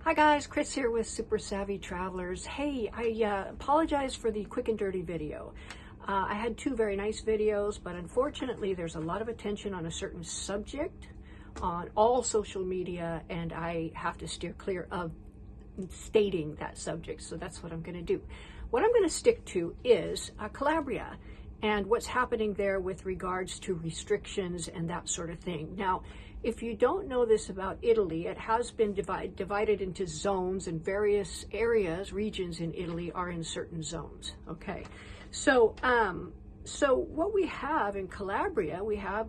Hi guys, Chris here with Super Savvy Travelers. Hey, I apologize for the quick and dirty video. I had two very nice videos, but unfortunately there's a lot of attention on a certain subject on all social media, and I have to steer clear of stating that subject, so that's what I'm going to do. What I'm going to stick to is Calabria and what's happening there with regards to restrictions and that sort of thing. Now, if you don't know this about Italy, it has been divided into zones, and various areas, regions in Italy are in certain zones, okay? So what we have in Calabria,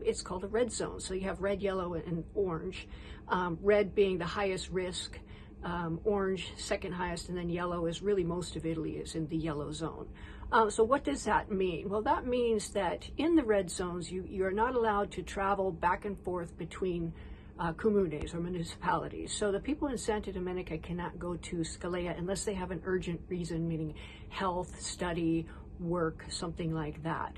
it's called a red zone. So you have red, yellow, and orange. Red being the highest risk, orange second highest, and then yellow is really most of Italy is in the yellow zone. So what does that mean? Well, that means that in the red zones, you're not allowed to travel back and forth between comunes or municipalities. So the people in Santa Domenica cannot go to Scalea unless they have an urgent reason, meaning health, study, work, something like that.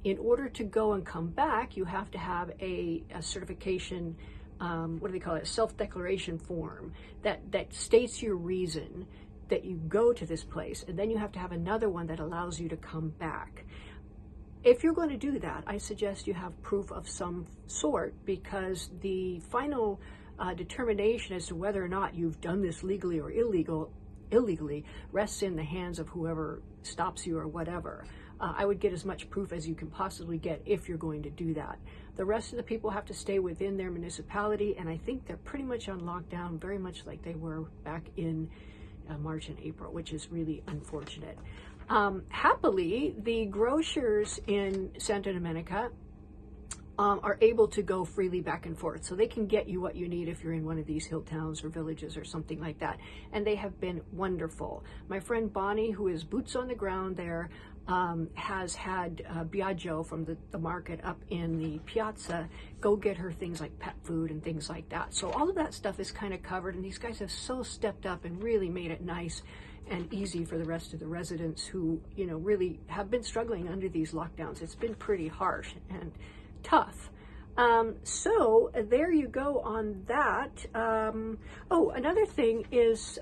In order to go and come back, you have to have a certification, what do they call it, a self-declaration form that states your reason that you go to this place, and then you have to have another one that allows you to come back. If you're going to do that, I suggest you have proof of some sort, because the final determination as to whether or not you've done this legally or illegally rests in the hands of whoever stops you or whatever. I would get as much proof as you can possibly get if you're going to do that. The rest of the people have to stay within their municipality, and I think they're pretty much on lockdown, very much like they were back in March and April, which is really unfortunate. Happily, the grocers in Santa Domenica are able to go freely back and forth, so they can get you what you need if you're in one of these hill towns or villages or something like that, and they have been wonderful. My friend Bonnie, who is boots on the ground there, has had Biagio from the market up in the piazza go get her things like pet food and things like that. So all of that stuff is kind of covered, and these guys have so stepped up and really made it nice and easy for the rest of the residents who, really have been struggling under these lockdowns. It's been pretty harsh and tough. So there you go on that. Oh, another thing is,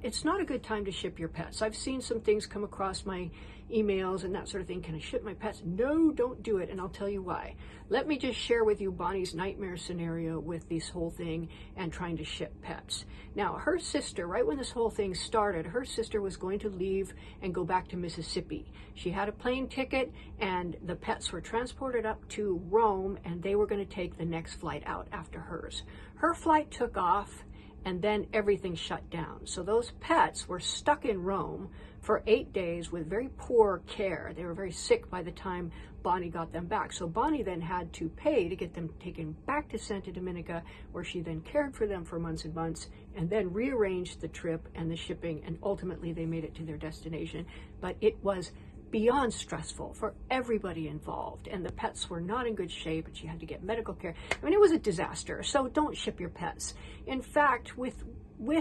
it's not a good time to ship your pets. I've seen some things come across my emails and that sort of thing. Can I ship my pets? No, don't do it, and I'll tell you why. Let me just share with you Bonnie's nightmare scenario with this whole thing and trying to ship pets. Now, her sister, right when this whole thing started, her sister was going to leave and go back to Mississippi. She had a plane ticket, and the pets were transported up to Rome, and they were going to take the next flight out after hers. Her flight took off, and then everything shut down. So those pets were stuck in Rome for 8 days with very poor care. They were very sick by the time Bonnie got them back. So Bonnie then had to pay to get them taken back to Santa Domenica, where she then cared for them for months and months, and then rearranged the trip and the shipping, and ultimately they made it to their destination. But it was beyond stressful for everybody involved, and the pets were not in good shape, and she had to get medical care. I mean, it was a disaster. So don't ship your pets. In fact, with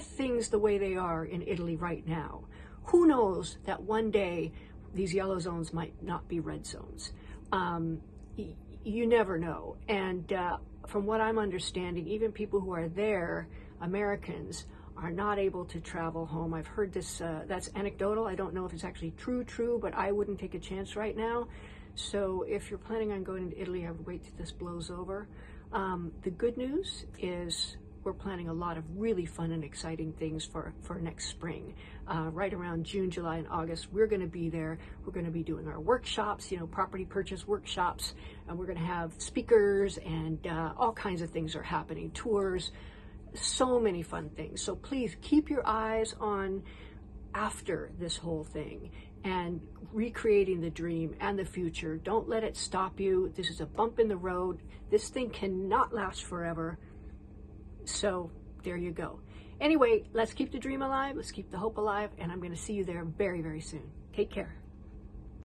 things the way they are in Italy right now, who knows that one day these yellow zones might not be red zones. You never know. And from what I'm understanding, even people who are there, Americans, are not able to travel home. I've heard this, that's anecdotal. I don't know if it's actually true, but I wouldn't take a chance right now. So if you're planning on going to Italy, I would wait till this blows over. The good news is we're planning a lot of really fun and exciting things for next spring. Right around June, July, and August, we're going to be there. We're going to be doing our workshops, property purchase workshops, and we're going to have speakers, and all kinds of things are happening, tours, so many fun things. So please keep your eyes on after this whole thing and recreating the dream and the future. Don't let it stop you. This is a bump in the road. This thing cannot last forever. So there you go. Anyway, let's keep the dream alive. Let's keep the hope alive. And I'm going to see you there very, very soon. Take care.